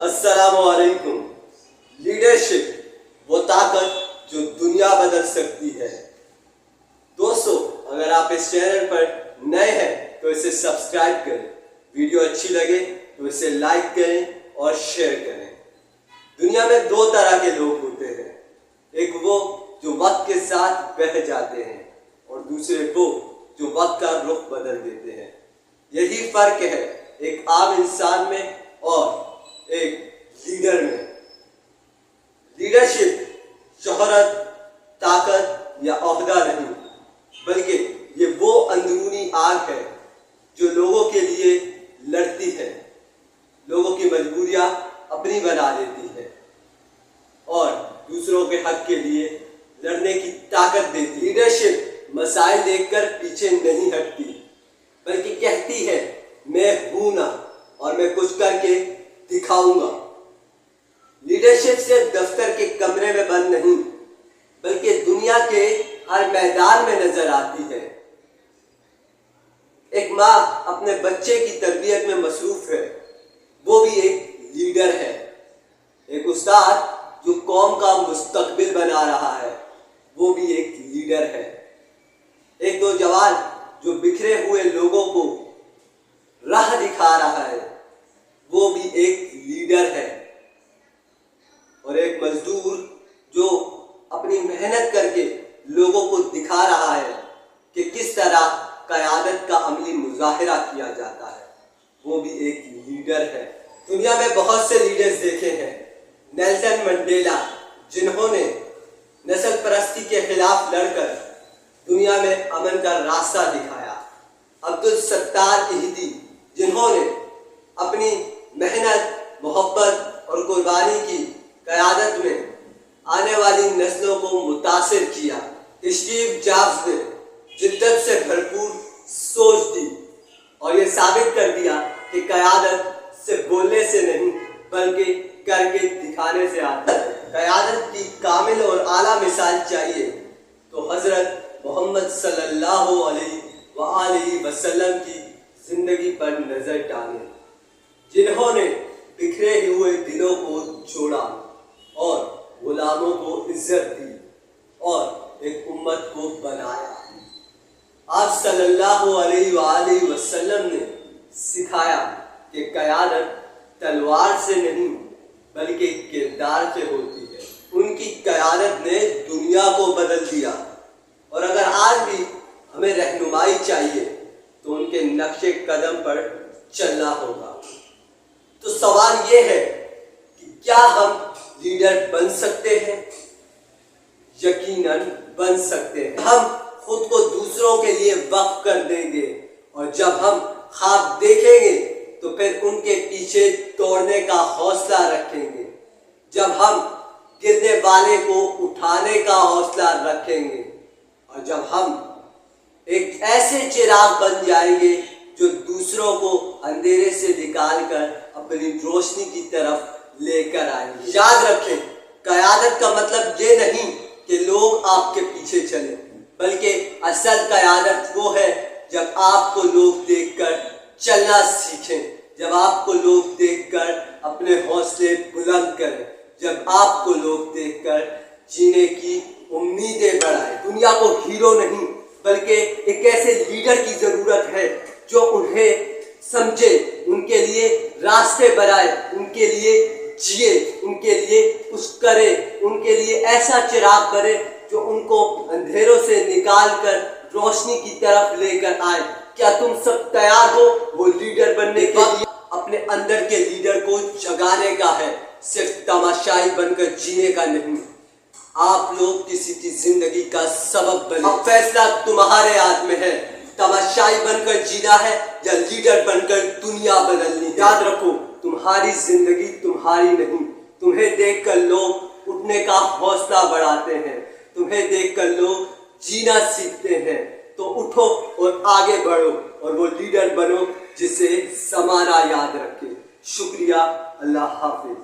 अस्सलाम वालेकुम। लीडरशिप वो ताकत जो दुनिया बदल सकती है। दोस्तों, अगर आप इस चैनल पर नए हैं तो इसे सब्सक्राइब करें, वीडियो अच्छी लगे तो इसे लाइक करें और शेयर करें। दुनिया में दो तरह के लोग होते हैं, एक वो जो वक्त के साथ बह जाते हैं और दूसरे वो जो वक्त का रुख बदल देते हैं। यही फर्क है एक आम इंसान में और एक लीडर में। लीडरशिप शोहरत, ताकत या ओहदा नहीं, बल्कि ये वो अंदरूनी आग है जो लोगों के लिए लड़ती है, लोगों की मजबूरियां अपनी बना देती है और दूसरों के हक के लिए लड़ने की ताकत देती है। लीडरशिप मसाइल देखकर पीछे नहीं हटती, बल्कि कहती है मैं हूं ना और मैं कुछ करके दिखाऊंगा। लीडरशिप सिर्फ दफ्तर के कमरे में बंद नहीं, बल्कि दुनिया के हर मैदान में नजर आती है। एक माँ अपने बच्चे की तरबियत में मसरूफ है, वो भी एक लीडर है। एक उस्ताद जो कौम का मुस्तकबिल बना रहा है, वो भी एक लीडर है। एक नौजवान जो बिखरे हुए लोगों को राह दिखा रहा है, वो भी एक लीडर है। और एक मजदूर जो अपनी मेहनत करके लोगों को दिखा रहा है कि किस तरह क़यादत का अमली मुजाहिरा किया जाता है, वो भी एक लीडर है। दुनिया में बहुत से लीडर्स देखे हैं। नेल्सन मंडेला, जिन्होंने नस्ल परस्ती के खिलाफ लड़कर दुनिया में अमन का रास्ता दिखाया। अब्दुल सत्तार इहदी, जिन्होंने अपनी मेहनत, मोहब्बत और कुर्बानी की क़यादत में आने वाली नस्लों को मुतासिर किया। स्टीव जॉब्स ने जिद्दत से भरपूर सोच दी और ये साबित कर दिया कि क़यादत सिर्फ बोलने से नहीं, बल्कि करके दिखाने से आती है। क़यादत की कामिल और आला मिसाल चाहिए तो हज़रत मोहम्मद सल्लल्लाहु अलैहि वसल्लम की जिंदगी पर नजर डालें, जिन्होंने बिखरे हुए दिलों को जोड़ा और गुलामों को इज्जत दी और एक उम्मत को बनाया। आप सल्लल्लाहु अलैहि वसल्लम ने सिखाया कि क़यादत तलवार से नहीं, बल्कि किरदार से होती है। उनकी क़यादत ने दुनिया को बदल दिया और अगर आज भी हमें रहनुमाई चाहिए तो उनके नक्शे कदम पर चलना होगा। तो सवाल ये है कि क्या हम लीडर बन सकते हैं? यकीनन बन सकते हैं। हम खुद को दूसरों के लिए वक्फ कर देंगे और जब हम ख्वाब देखेंगे तो फिर उनके पीछे दौड़ने का हौसला रखेंगे। जब हम गिरने वाले को उठाने का हौसला रखेंगे और जब हम एक ऐसे चिराग बन जाएंगे जो दूसरों को अंधेरे से निकालकर अपनी रोशनी की तरफ लेकर आएंगे। याद रखें, क़यादत का मतलब ये नहीं कि लोग आपके पीछे चलें, बल्कि असल क़यादत वो है जब आपको लोग देखकर चलना सीखें, जब आपको लोग देखकर अपने हौसले बुलंद करें, जब आपको लोग देखकर जीने की उम्मीदें बढ़ाएं। दुनिया को हीरो नहीं, बल्कि एक ऐसे लीडर की जरूरत है जो उन्हें समझे, उनके लिए रास्ते बनाए, उनके लिए जिए, उनके लिए कुछ करे, उनके लिए ऐसा चिराग करे जो उनको अंधेरों से निकालकर रोशनी की तरफ लेकर आए। क्या तुम सब तैयार हो वो लीडर बनने के लिए? अपने अंदर के लीडर को जगाने का है, सिर्फ तमाशाई बनकर जीने का नहीं। आप लोग किसी की जिंदगी का सबब बने। अब फैसला तुम्हारे हाथ में है, तमाशाई बनकर जीना है या लीडर बनकर दुनिया बदलनी। याद रखो, तुम्हारी जिंदगी तुम्हारी नहीं। तुम्हें देखकर लोग उठने का हौसला बढ़ाते हैं, तुम्हें देखकर लोग जीना सीखते हैं। तो उठो और आगे बढ़ो और वो लीडर बनो जिसे ज़माना याद रखे। शुक्रिया, अल्लाह हाफिज।